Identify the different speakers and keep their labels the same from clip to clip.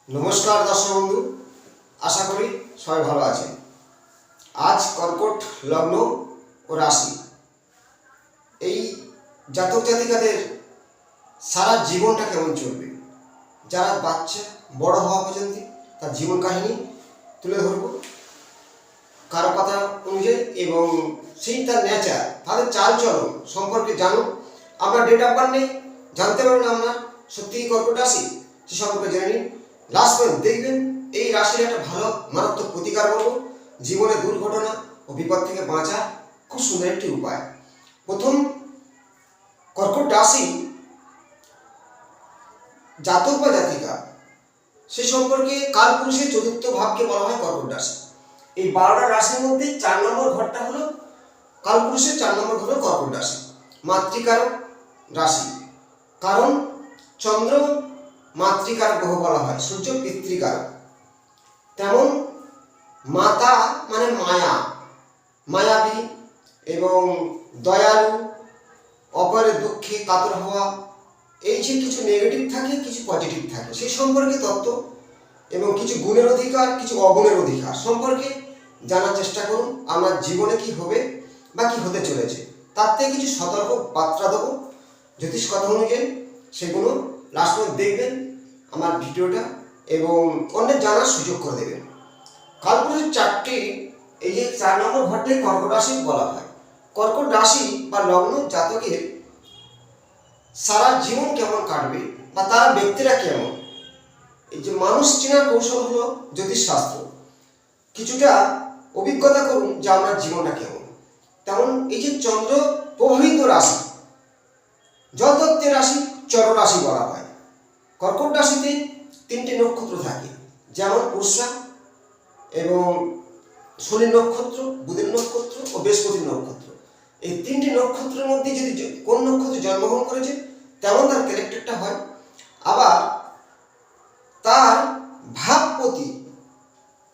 Speaker 1: নমস্কার দর্শক বন্ধু, আশা করি সবাই ভালো আছেন। আজ কর্কট লগ্ন ও রাশি এই জাতক জাতিকাদের সারা জীবনটা কেমন চলবে, যারা বাচ্চা বড় হওয়া পর্যন্ত তার জীবন কাহিনী তুলে ধরব কারো কথা অনুযায়ী, এবং সেই তার নেচার, তাদের চালচলন সম্পর্কে জানুন। আমরা ডেট অফ বার্থ নেই, জানতে পারবেন আমরা সত্যিই কর্কট রাশি, সে সম্পর্কে জেনে নিন। লাস্ট পর্যন্ত দেখবেন এই রাশির একটা ভালো মারাত্মক প্রতিকার বলব, জীবনে দুর্ঘটনা ও বিপদ থেকে বাঁচার খুব সুন্দর একটি উপায়। প্রথম, কর্কট রাশি জাতক বা জাতিকা সে সম্পর্কে কালপুরুষের চতুর্থ ভাবকে বলা হয় কর্কট রাশি। এই 12টা রাশির মধ্যে 4 নম্বর ঘরটা হলো কালপুরুষের 4 নম্বর ঘর হলো কর্কট রাশি, মাতৃকারক রাশি। কারণ চন্দ্র মাতৃকারক গ্রহ বলা হয়, সূর্য পিতৃকারক। তেমন মাতা মানে মায়া, মায়াবী এবং দয়ালু, অপরের দুঃখে কাতর হওয়া, এই যে কিছু নেগেটিভ থাকে কিছু পজিটিভ থাকে, সেই সম্পর্কে তত্ত্ব এবং কিছু গুণের অধিকার কিছু অগুণের অধিকার সম্পর্কে জানার চেষ্টা করুন। আমার জীবনে কি হবে বা কি হতে চলেছে তার থেকে কিছু সতর্ক বার্তা দেবো জ্যোতিষ কথা অনুযায়ী, সেগুলো লাস্ট পর্যন্ত দেখবেন আমার ভিডিওটা এবং অন্যের জানার সুযোগ করে দেবেন। কালপুরুষের 4টি, এই যে 4 নম্বর ঘরটাই কর্কট রাশি বলা হয়। কর্কট রাশি বা লগ্ন জাতকের সারা জীবন কেমন কাটবে বা তারা ব্যক্তিরা কেমন, এই যে মানুষ চেনার কৌশল হলো জ্যোতিষশাস্ত্র। কিছুটা অভিজ্ঞতা করুন যে আমার জীবনটা কেমন। তেমন এই যে চন্দ্র প্রভাবিত রাশি, জলতত্ত্বের রাশি চর রাশি বলা হয়। কর্কট রাশিতে 3টি নক্ষত্র থাকে, যেমন পূষা এবং শনি নক্ষত্র, বুধের নক্ষত্র ও বৃহস্পতির নক্ষত্র। এই 3টি নক্ষত্রের মধ্যে যদি কোন নক্ষত্রে জন্মগ্রহণ করেছে তেমন তার ক্যারেক্টারটা হয়। আবার তার ভাবপতি,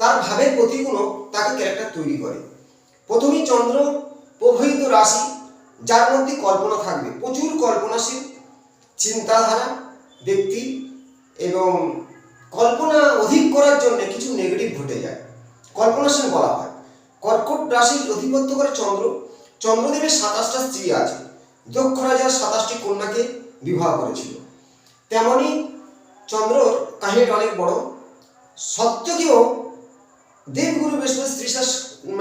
Speaker 1: তার ভাবের প্রতিগুণও তাকে ক্যারেক্টার তৈরি করে। প্রথমেই চন্দ্র প্রভাবিত রাশি, যার মধ্যে কল্পনা থাকবে, প্রচুর কল্পনাশীল চিন্তাধারা ব্যক্তি, এবং কল্পনা অধিক করার জন্য কিছু নেগেটিভ ঘটে যায়, কল্পনাশীল বলা হয়। কর্কট রাশির অধিপত্য করে চন্দ্র। চন্দ্রদেবের 27টা স্ত্রী আছে, দক্ষ রাজা 27টি কন্যাকে বিবাহ করেছিল। তেমনি চন্দ্রর কাহিনীটা অনেক বড়। সত্যকেও দেবগুরু বৃহস্পতি স্ত্রীর সাথে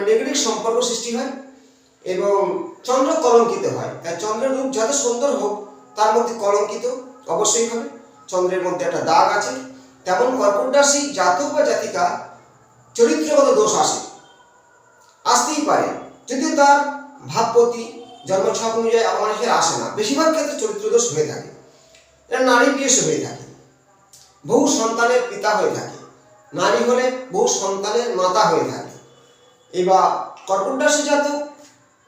Speaker 1: নেগেটিভ সম্পর্ক সৃষ্টি হয় এবং চন্দ্র কলঙ্কিত হয়। তাই চন্দ্রের রূপ যত সুন্দর হোক তার মধ্যে কলঙ্কিত অবশ্যই হবে, চন্দ্রের মধ্যে একটা দাগ আছে। তেমন কর্কট রাশি জাতক বা জাতিকা চরিত্রগত দোষ আসতেই পারে, যদিও তার ভাবপতি জন্মছক অনুযায়ী মানুষের আসে না। বেশিরভাগ ক্ষেত্রে চরিত্র দোষ হয়ে থাকে, এটা নারী বিশেষ হয়ে থাকে, বহু সন্তানের পিতা হয়ে থাকে, নারী হলে বহু সন্তানের মাতা হয়ে থাকে। এবার কর্কট রাশি জাতক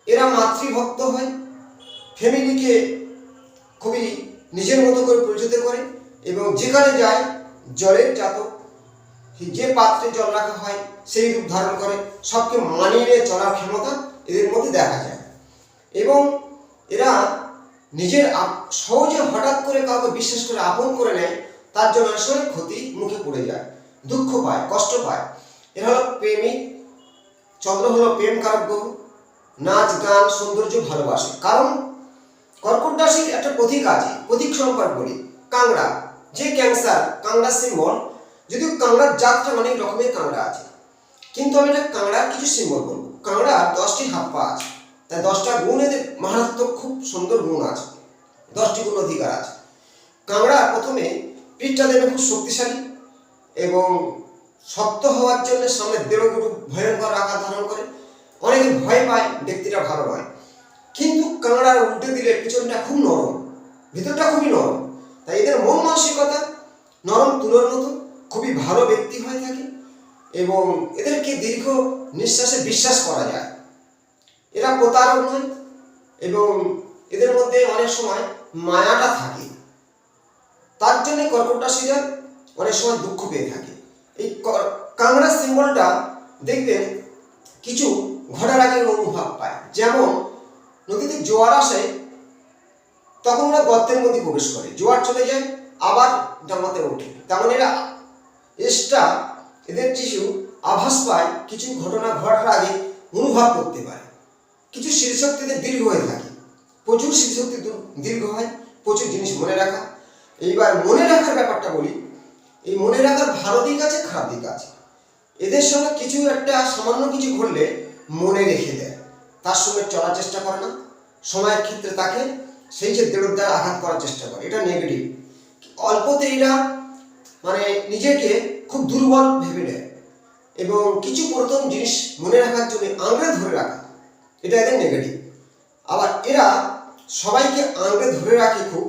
Speaker 1: এরা মাতৃভক্ত হয়, ফ্যামিলিকে খুবই নিজের মতো করে পরিচিত করে এবং যেখানে যায় জলের জাতক, যে পাত্রে জল রাখা হয় সেই রূপ ধারণ করে, সবকে মানিয়ে নিয়ে চলার ক্ষমতা এদের মধ্যে দেখা যায়। এবং এরা নিজের সহজে হঠাৎ করে কাউকে বিশ্বাস করে আপন করে নেয়, তার জন্য আসলে ক্ষতি মুখে পড়ে যায়, দুঃখ পায়, কষ্ট পায়। এরা হলো প্রেমিক। চন্দ্র হলো প্রেম কারক গ্রহ, নাচ গান সৌন্দর্য ভালোবাসে। কারণ কর্কট রাশির একটা প্রতীক আছে, প্রতীক সম্পর্ক বলি, কাংড়া, যে ক্যান্সার কাংড়ার সিম্বল। যদিও কাংড়ার জাতটা অনেক রকমের কাংড়া আছে, কিন্তু আমি এটা কাংড়ার কিছু সিম্বল বলবো। কাংড়ার 10টি হাত পা আছে, তাই 10টা গুণ এদের মারাত্মক খুব সুন্দর গুণ আছে, 10টি গুণ অধিকার আছে। কাংড়া প্রথমে পিঠটা দেবে খুব শক্তিশালী এবং শক্ত হওয়ার জন্য সামনে দেবগুরু ভয়ঙ্কর আকার ধারণ করে, অনেকে ভয় পায়, ব্যক্তিটা ভালো নয়। কিন্তু কাংড়ার উল্টে দিলে পিছনটা খুব নরম, ভিতরটা খুবই নরম। তাই এদের মন মানসিকতা নরম তুলোর মতো, খুবই ভালো ব্যক্তি হয়ে থাকে এবং এদেরকে দীর্ঘ নিঃশ্বাসে বিশ্বাস করা যায়। এরা প্রতারক নয় এবং এদের মধ্যে অনেক সময় মায়াটা থাকে, তার জন্য কর্কট রাশিরা অনেক সময় দুঃখ পেয়ে থাকে। এই কাংড়ার সিম্বলটা দেখবেন কিছু ঘটার আগে অনুভব পায়, যেমন নদীতে জোয়ার আসে তখন ওরা গর্তের মধ্যে প্রবেশ করে, জোয়ার চলে যায় আবার জামাতে ওঠে। তেমন এরা এসটা এদের টিস্যু আভাস পায় কিছু ঘটনা ঘটার আগে অনুভব করতে পারে। কিছু স্মৃতিশক্তি এদের দীর্ঘ হয়ে থাকে, প্রচুর স্মৃতিশক্তি দীর্ঘ হয়, প্রচুর জিনিস মনে রাখা। এইবার মনে রাখার ব্যাপারটা বলি। এই মনে রাখার ভালো দিক আছে, খারাপ দিক আছে। এদের সঙ্গে কিছু একটা সামান্য কিছু ঘটলে মনে রেখে দেয়, তার সঙ্গে চলার চেষ্টা করে না, সময়ের ক্ষেত্রে তাকে সেই যে দেড় আঘাত করার চেষ্টা করে, এটা নেগেটিভ। অল্পতে এরা মানে নিজেকে খুব দুর্বল ভেবে নেয় এবং কিছু প্রথম জিনিস মনে রাখার জন্য আঁকড়ে ধরে রাখা, এটা এদের নেগেটিভ। আবার এরা সবাইকে আঁকড়ে ধরে রাখে, খুব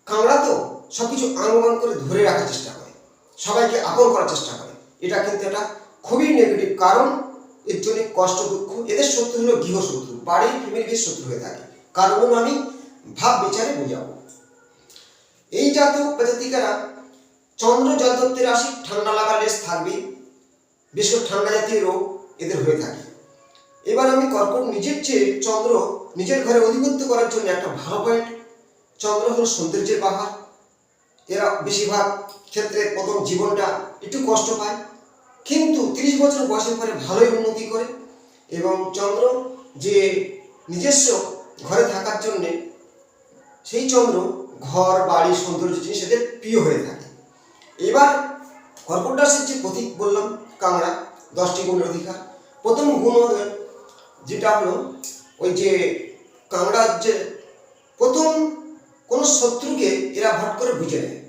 Speaker 1: কাঁকড়া তো সব কিছু আঙ্গমান করে ধরে রাখার চেষ্টা করে, সবাইকে আপন করার চেষ্টা করে, এটা কিন্তু এটা খুবই নেগেটিভ। কারণ এর জন্য কষ্ট দুঃখ, এদের শত্রু হলো গৃহশত্রু, বাড়ির ফ্যামিলির শত্রু হয়ে থাকে। কারণ আমি ভাব বিচারে বোঝাবো। এই জাতীয় উপজাতিকারা চন্দ্র জলতত্ত্বের রাশি, ঠান্ডা লাগার লেস থাকবে, বিশেষ করে ঠান্ডা জাতীয় রোগ এদের হয়ে থাকে। এবার আমি কর্কট নিজের চেয়ে চন্দ্র নিজের ঘরে অধিপত্য করার জন্য একটা ভালো পয়েন্ট। চন্দ্র হলো সৌন্দর্যের পাহাড়। এরা বেশিরভাগ ক্ষেত্রে প্রথম জীবনটা একটু কষ্ট পায়, কিন্তু 30 বছর বয়সের পরে ভালোই উন্নতি করে। এবং চন্দ্র যে নিজস্ব ঘরে থাকার জন্যে সেই চন্দ্র ঘর বাড়ি সৌন্দর্য জিনিস এদের প্রিয় হয়ে থাকে। এবার কর্কট রাশির যে প্রতীক বললাম কাঁকড়া, 10টি গুণের অধিকার। প্রথম গুণ যেটা হলো ওই যে কাঁকড়ার যে প্রথম কোনো শত্রুকে এরা ভট করে বুঝে নেয়।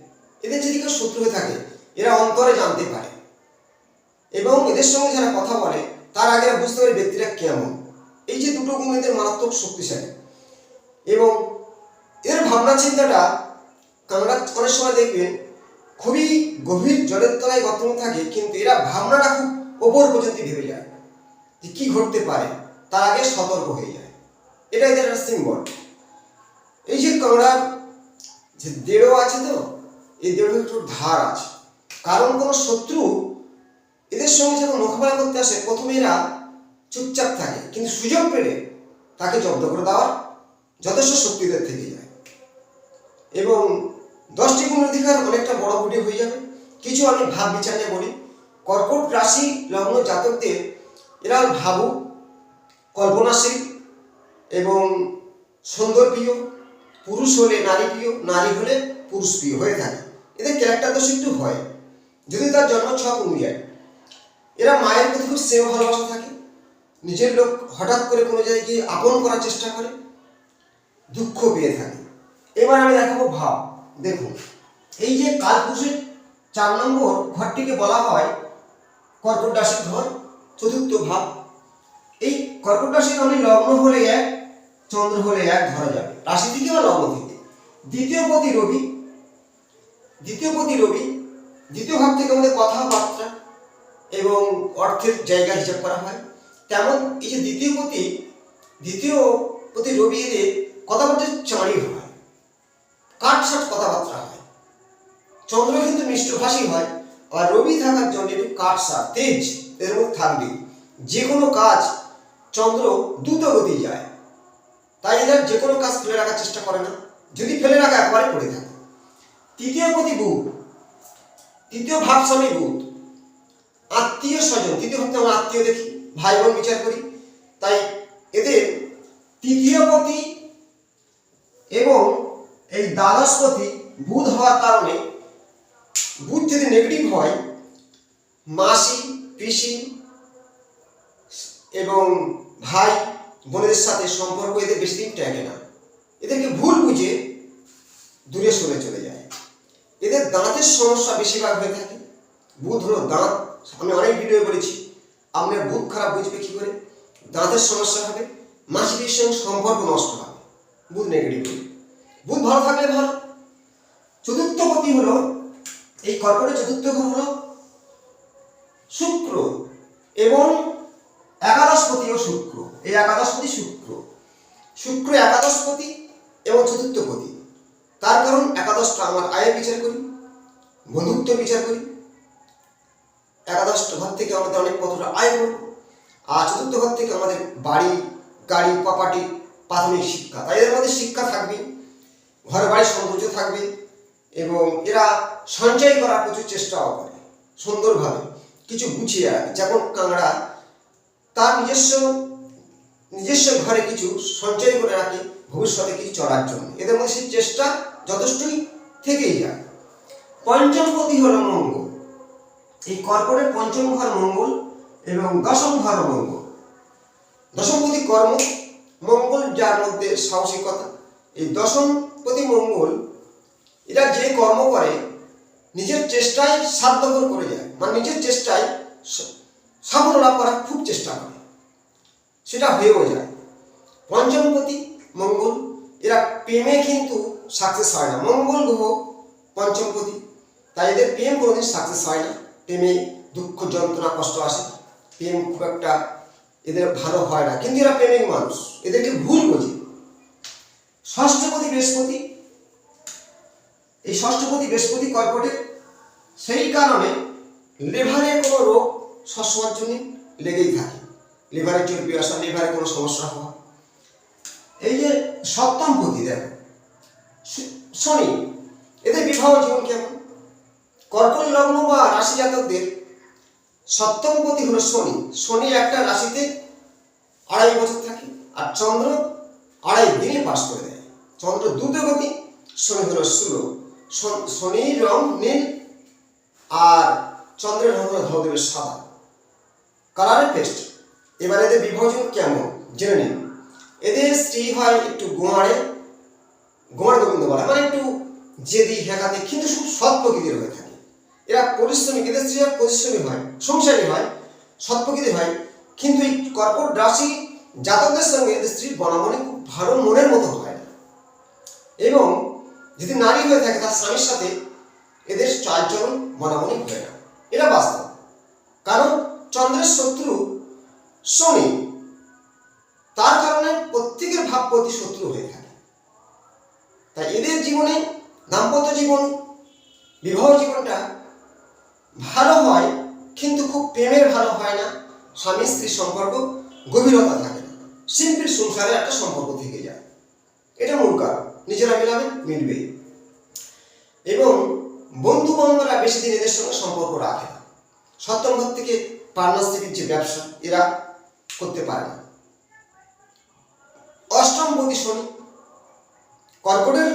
Speaker 1: এদের যদি কেউ শত্রু হয়ে থাকে এরা অন্তরে জানতে পারে এবং এদের সঙ্গে যারা কথা বলে তার আগে এরা বুঝতে পারে ব্যক্তিরা কেমন। এই যে দুটো গুণ এদের মারাত্মক শক্তিশালী এবং এর ভাবনা চিন্তাটা কাঁকড়া অনেক সময় দেখবেন খুবই গভীর জলের তলায় গর্ত থাকে, কিন্তু এরা ভাবনাটা খুব ওপর পর্যন্ত ভেবে যায় যে কি ঘটতে পারে, তার আগে সতর্ক হয়ে যায়। এটা এদের একটা সিম্বল। এই যে কাঁকড়ার যে দেড় আছে, তো এই দেড় একটু ধার আছে, কারণ কোনো শত্রু এদের সঙ্গে যখন মোকাবেলা করতে আসে প্রথমে এরা চুপচাপ থাকে, কিন্তু সুযোগ পেলে তাকে জব্দ করে দেওয়ার যথেষ্ট শক্তিদের থেকে যায়। এবং 10টি গুণ অধিকার অনেকটা বড় ভিডিও হয়ে যাবে, কিছু আমি ভাব বিচার নিয়ে বলি। কর্কট রাশি লগ্ন জাতকদের এরা ভাবুক, কল্পনাশীল এবং সৌন্দর্যপ্রিয়, পুরুষ হলে নারী প্রিয়, নারী হলে পুরুষ প্রিয় হয়ে থাকে। এদের ক্যারেক্টার দোষ একটু হয় যদি তার জন্ম ছক অনুযায়ী। এরা মায়ের প্রতি খুব স্নেহ ভালোবাসা থাকে, নিজের লোক হঠাৎ করে কোনো জায়গায় গিয়ে আপন করার চেষ্টা করে, দুঃখ পেয়ে থাকে। এবার আমি দেখাবো ভাব। দেখুন, এই যে কালপুরুষের 4 নম্বর ঘরটিকে বলা হয় কর্কট রাশির ঘর, চতুর্থ ভাব। এই কর্কট রাশির আমি লগ্ন হলে 1, চন্দ্র হলে 1 ধরা যাবে, রাশি থেকে বা লগ্ন থেকে। দ্বিতীয় পতি রবি, দ্বিতীয় ভাব থেকে আমাদের কথাবার্তা এবং অর্থের জায়গা হিসাব করা হয়। তেমন এই যে দ্বিতীয় পতি রবি এদের কথাবার্তার চাঁড়ি হয়, কাটসাট কথাবার্তা হয়। চন্দ্র কিন্তু মিষ্টভাষী হয়, আর রবি থাকার জন্য একটু কাটসাট তেজ এর মধ্যে থাকবে। যে কোনো কাজ চন্দ্র দ্রুত গতি যায়, তাই এরা যে কোনো কাজ ফেলে রাখার চেষ্টা করে না, যদি ফেলে রাখা একবারে পড়ে থাকে। তৃতীয় পতি বুধ, তৃতীয় ভাব স্বামী বুধ, আত্মীয় স্বজন, তৃতীয় ভাবতে আমরা আত্মীয় দেখি, ভাই বোন বিচার করি, তাই এদের তৃতীয় পতি এবং এই দ্বাদশপতি বুধ হওয়ার কারণে, বুধ যদি নেগেটিভ হয় মাসি পিসি এবং ভাই বোনদের সাথে সম্পর্ক এদের বেশি দিন টেকে না, এদেরকে ভুল বুঝে দূরে সরে চলে যায়। এদের দাঁতের সমস্যা বেশিরভাগ হয়ে থাকে। বুধ হলো দাঁত, আমি অনেক ভিডিও বলেছি, আপনার বুধ খারাপ বুঝবে কি করে, দাঁতের সমস্যা হবে, মাসি পিসির সঙ্গে সম্পর্ক নষ্ট হবে, বুধ নেগেটিভ। বুধ ভালো থাকলে ভালো। চতুর্থপতি হলো এই কর্কটের চতুর্থ ঘর হলো শুক্র এবং একাদশপতিও শুক্র। এই একাদশপতি শুক্র একাদশপতি এবং চতুর্থপতি। তার কারণ একাদশটা আমার আয়ের বিচার করি, বন্ধুত্ব বিচার করি, একাদশটা ঘর থেকে আমাদের অনেক কতটা আয় করব, আর চতুর্থ ঘর থেকে আমাদের বাড়ি গাড়ি প্রপার্টি প্রাথমিক শিক্ষা, তাই এদের মধ্যে শিক্ষা থাকবে, ঘর বাড়ির সৌন্দর্য থাকবে এবং এরা সঞ্চয় করার প্রচুর চেষ্টাও করে, সুন্দরভাবে কিছু গুছিয়ে রাখে। যেমন কাঁকড়া তার নিজস্ব ঘরে কিছু সঞ্চয় করে রাখে ভবিষ্যতে কিছু চলার জন্য। এদের মধ্যে সেই চেষ্টা যথেষ্টই থেকেই যায়। পঞ্চমপতি হলো মঙ্গল। এই কর্কটের পঞ্চম ঘর মঙ্গল এবং দশম ঘর মঙ্গল। দশমপতি কর্ম মঙ্গল, যার মধ্যে সাহসিকতা। এই দশমপতি মঙ্গল এরা যে কর্ম করে নিজের চেষ্টায় সাধ্যকর করে যায়, মানে নিজের চেষ্টায় সাফল্য লাভ করার খুব চেষ্টা করে, সেটা হয়েও যায়। পঞ্চমপতি মঙ্গল এরা প্রেমে কিন্তু সাকসেস হয় না। মঙ্গল গ্রহ পঞ্চমপতি, তাই এদের প্রেম কোনোদিন সাকসেস হয় না। প্রেমে দুঃখ যন্ত্রণা কষ্ট আসে, প্রেম খুব একটা এদের ভালো হয় না, কিন্তু এরা প্রেমিক মানুষ, এদেরকে ভুল বোঝে। ষষ্ঠপতি বৃহস্পতি, এই ষষ্ঠপতি বৃহস্পতি কর্কটের, সেই কারণে লিভারের কোনো রোগ সবসময়ের জন্য লেগেই থাকে। লিভারে চর্বি আসা, লিভারে কোনো সমস্যা হওয়া। এই যে সপ্তমপতি দেখো শনি, এদের বিবাহ জীবন কেমন? কর্কট লগ্ন বা রাশি জাতকদের সপ্তমপতি হলো শনি। শনি একটা রাশিতে 2.5 বছর থাকে, আর চন্দ্র 2.5 দিনে পাস করে দেয়। চন্দ্র দ্রুতগতি, শনি হলো স্লো। শনির রং নীল আর চন্দ্রের রং হলো ধবধবে সাদা, কালারের পেস্ট। এবার এদের বিভাজন কেমন জেনে নিন। এদের স্ত্রী হয় একটু গোয়াড় গোবিন্দ বলা, মানে একটু জেদি হেঁকাতে, কিন্তু খুব সৎ প্রকৃতির হয়ে থাকে। এরা পরিশ্রমী, এদের স্ত্রীরা পরিশ্রমী হয়, সংসারী হয়, সৎ প্রকৃতির হয়। কিন্তু এই কর্কট রাশি জাতকদের সঙ্গে এদের স্ত্রীর বনাবনি খুব ভালো মনের মতো হয় না। এবং যদি নারী হয়ে থাকে তার স্বামীর সাথে এদের চালচলন বনাবনি হয় না, এটা বাস্তব। কারণ চন্দ্রের শত্রু শনি, তার কারণে প্রত্যেকের ভাবপতি শত্রু হয়ে থাকে। তাই এদের জীবনে দাম্পত্য জীবন, বিবাহ জীবনটা ভালো হয়, কিন্তু খুব প্রেমের ভালো হয় না। স্বামী স্ত্রীর সম্পর্ক গভীরতা থাকে না, সিম্পল সংসারে একটা সম্পর্ক থেকে যায়। এটা মূল কারণ। নিজেরা মিলাবেন, মিলবে। এবং বন্ধু বান্ধবরা বেশি দিন এদের সঙ্গে সম্পর্ক রাখে না। সপ্তম ঘর থেকে পার্টনারশিপের যে ব্যবসা এরা করতে পারে না। অষ্টমপতি শনি, কর্কটের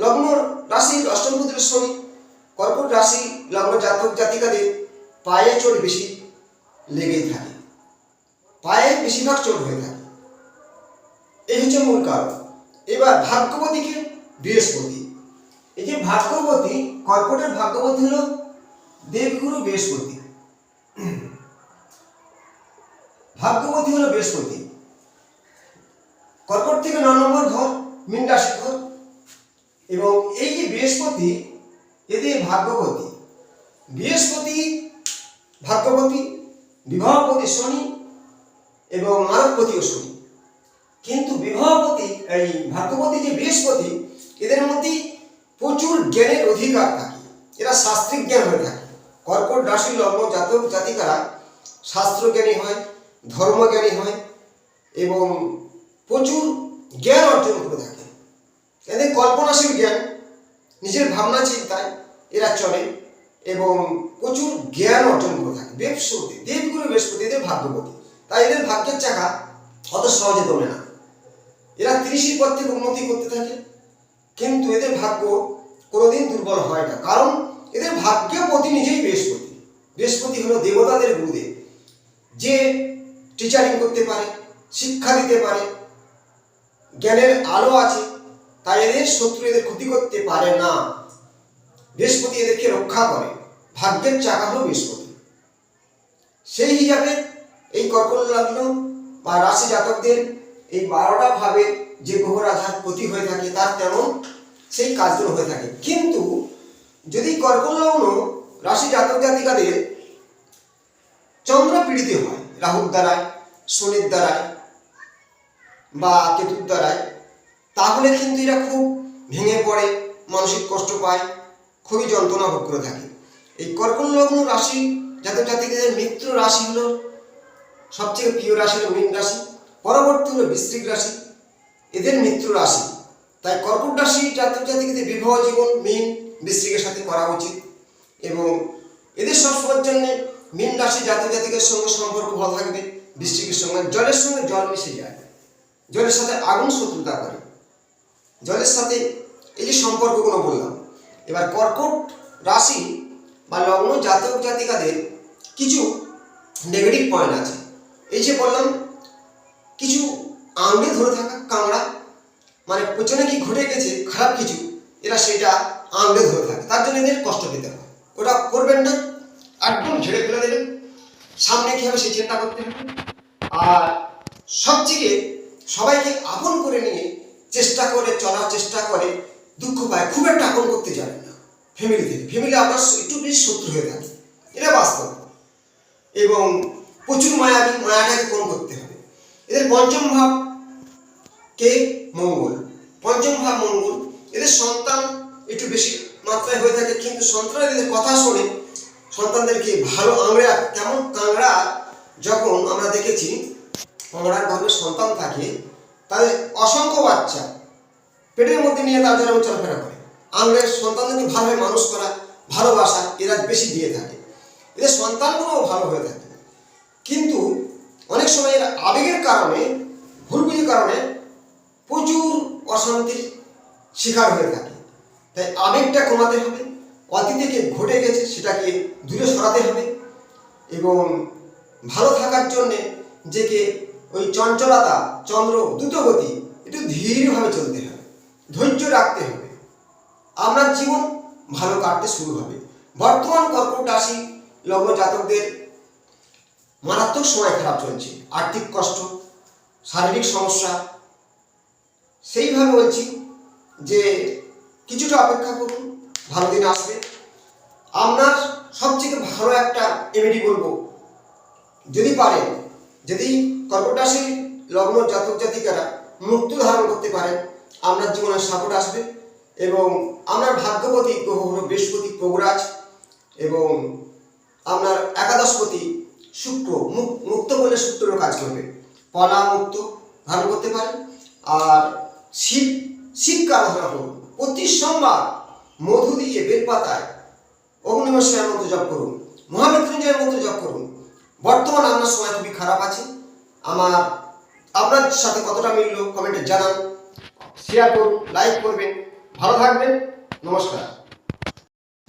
Speaker 1: লগ্ন রাশি অষ্টমপতি শনি। কর্কট রাশি লগ্ন জাতক জাতিকাদের পায়ে চোট বেশি লেগেই থাকে, পায়ে বেশিরভাগ চোট হয়ে থাকে। এই হচ্ছে মূল কারণ। এবার ভাগ্যবতীকে বৃহস্পতি। এই যে ভাগ্যবতী, কর্কটের ভাগ্যবতী হলো দেবগুরু বৃহস্পতি। ভাগ্যবতী হলো বৃহস্পতি। কর্কট থেকে 9 নম্বর ঘর মীন রাশি ঘর। এবং এই যে বৃহস্পতি এদের ভাগ্যবতী, বৃহস্পতি ভাগ্যবতী, বিবাহপতি শনি এবং মানবপতিও শনি। কিন্তু বিবাহপতি এই ভাগ্যবতী যে বৃহস্পতি, এদের মধ্যে প্রচুর জ্ঞানের অধিকার থাকে, এরা শাস্ত্রিক জ্ঞান হয়ে থাকে। কর্কট রাশি লগ্ন জাতক জাতিকারা শাস্ত্রজ্ঞানী হয়, ধর্মজ্ঞানী হয় এবং প্রচুর জ্ঞান অর্জন করে থাকে। এদের কল্পনাশীল জ্ঞান, নিজের ভাবনা চিন্তায় এরা চলে এবং প্রচুর জ্ঞান অর্জন করে থাকে। বৃহস্পতি, দেবগুরু বৃহস্পতি এদের ভাগ্যবতী। তাই এদের ভাগ্যের চাকা অত সহজে দমে না। এরা 30-এর পর থেকে উন্নতি করতে থাকে, কিন্তু এদের ভাগ্য কোনোদিন দুর্বল হয় না। কারণ এদের ভাগ্যপতি নিজেই বৃহস্পতি। বৃহস্পতি হলো দেবতাদের গুরুদেব, যে টিচারিং করতে পারে, শিক্ষা দিতে পারে, জ্ঞানের আলো আছে। তাই এদের শত্রু এদের ক্ষতি করতে পারে না। বৃহস্পতি এদেরকে রক্ষা করে। ভাগ্যের চাকা হলো বৃহস্পতি। সেই হিসাবে এই কর্কট লগ্ন বা রাশি জাতকদের এই 12টা ভাবে যে গ্রহর আঘাত ক্ষতি হয়ে থাকে, তার তেমন সেই কাজগুলো হয়ে থাকে। কিন্তু যদি কর্কট লগ্ন রাশি জাতক জাতিকাদের চন্দ্র পীড়িত হয়, রাহুর দ্বারায়, শনির দ্বারায় বা কেতুর দ্বারায়, তাহলে কিন্তু এরা খুব ভেঙে পড়ে, মানসিক কষ্ট পায়, খুবই যন্ত্রণা ভোগ করে থাকে। এই কর্কট লগ্ন রাশি জাতক জাতিকাদের মিত্র রাশি হলো সবচেয়ে প্রিয় রাশি হলো মীন রাশি, পরবর্তী হলো বৃশ্চিক রাশি, এদের মিত্র রাশি। তাই কর্কট রাশি জাতক জাতিকাদের বিবাহ জীবন মীন বৃশ্চিকের সাথে করা উচিত এবং এদের এদের সবসময়ের জন্য মীন রাশি জাতক জাতিকের সঙ্গে সম্পর্ক ভালো থাকবে। বৃশ্চিকের সঙ্গে জলের মিশে যায়, জলের সাথে আগুন শত্রুতা করে, জলের সাথে এই যে সম্পর্কগুলো বললাম। এবার কর্কট রাশি বা লগ্ন জাতক জাতিকাদের কিছু নেগেটিভ পয়েন্ট আছে। এই যে বললাম কিছু আঙুলে ধরে থাকা কামড়া, মানে পেছনে কি ঘটে গেছে খারাপ কিছু, এরা সেটা আঙুলে ধরে থাকে, তার জন্য এদের কষ্ট পেতে হয়। ওটা করবেন না, একদম ঝেড়ে ফেলে দেবেন। সামনে কি হবে সেই চিন্তা করতে হবে। আর সবথেকে সবাইকে আপন করে নিয়ে চলার চেষ্টা করে, দুঃখ পায়, খুব একটা আপন করতে যাবেন না ফ্যামিলি থেকে। ফ্যামিলি আপনার একটু বেশি শত্রু হয়ে থাকে, এটা বাস্তব। এবং প্রচুর মায়াটাকে কম করতে হবে। এদের পঞ্চম ভাব মঙ্গল, এদের সন্তান একটু বেশি মাত্রায় হয়ে থাকে, কিন্তু সন্তানদের কথা শুনে সন্তানদেরকে ভালো কেমন কাংড়া, যখন আমরা দেখেছি কাংড়ার গর্ভে সন্তান থাকে, তাদের অসংখ্য বাচ্চা পেটের মধ্যে নিয়ে তার জন্য চলাফেরা করে। আংড়ের সন্তানদেরকে ভালোভাবে মানুষ করা, ভালোবাসা এরা বেশি দিয়ে থাকে, এদের সন্তানগুলোও ভালো হয়ে থাকে। কিন্তু অনেক সময় এরা আবেগের কারণে, ভুলবুঝির কারণে প্রচুর অশান্তির শিকার হয়ে থাকে। তাই আবেগটা কমাতে হবে, অতীতে ঘটে গেছে সেটাকে দূরে সরাতে হবে। এবং ভালো থাকার জন্যে যে ওই চঞ্চলতা, চন্দ্র দ্রুতগতি, একটু ধীরভাবে চলতে হবে, ধৈর্য রাখতে হবে, আপনার জীবন ভালো কাটতে শুরু হবে। বর্তমান কর্কট রাশি লগ্ন জাতকদের মারাত্মক সময় খারাপ চলছে, আর্থিক কষ্ট, শারীরিক সমস্যা। সেইভাবে বলছি যে কিছুটা অপেক্ষা করুন, ভালো দিন আসবে। আপনার সবথেকে ভালো একটা রেমেডি বলবো, যদি পারেন, যদি কর্কট রাশির লগ্ন জাতক জাতিকারা মুক্ত ধারণ করতে পারেন, আপনার জীবনে সাপোর্ট আসবে। এবং আপনার ভাগ্যপতি গ্রহ হলো বৃহস্পতি, প্রভুরাজ, এবং আপনার একাদশপতি শুক্র, মুক্ত বলে শুক্রেরও কাজ করবে, পলা মুক্ত ধারণ করতে পারেন। আর শিবকে আরাধনা করুন, প্রতি সোমবার মধু দিয়ে বেলপাতায় অগ্নিমশায়ের মন্ত্র জপ করুন, মহামৃত্যুঞ্জয়ের মন্ত্র জপ করুন। বর্তমান আপনার সময় খুবই খারাপ আছে। আপনার সাথে কতটা মিলল কমেন্টে জানান, শেয়ার করুন, লাইক করবেন। ভালো থাকবেন, নমস্কার।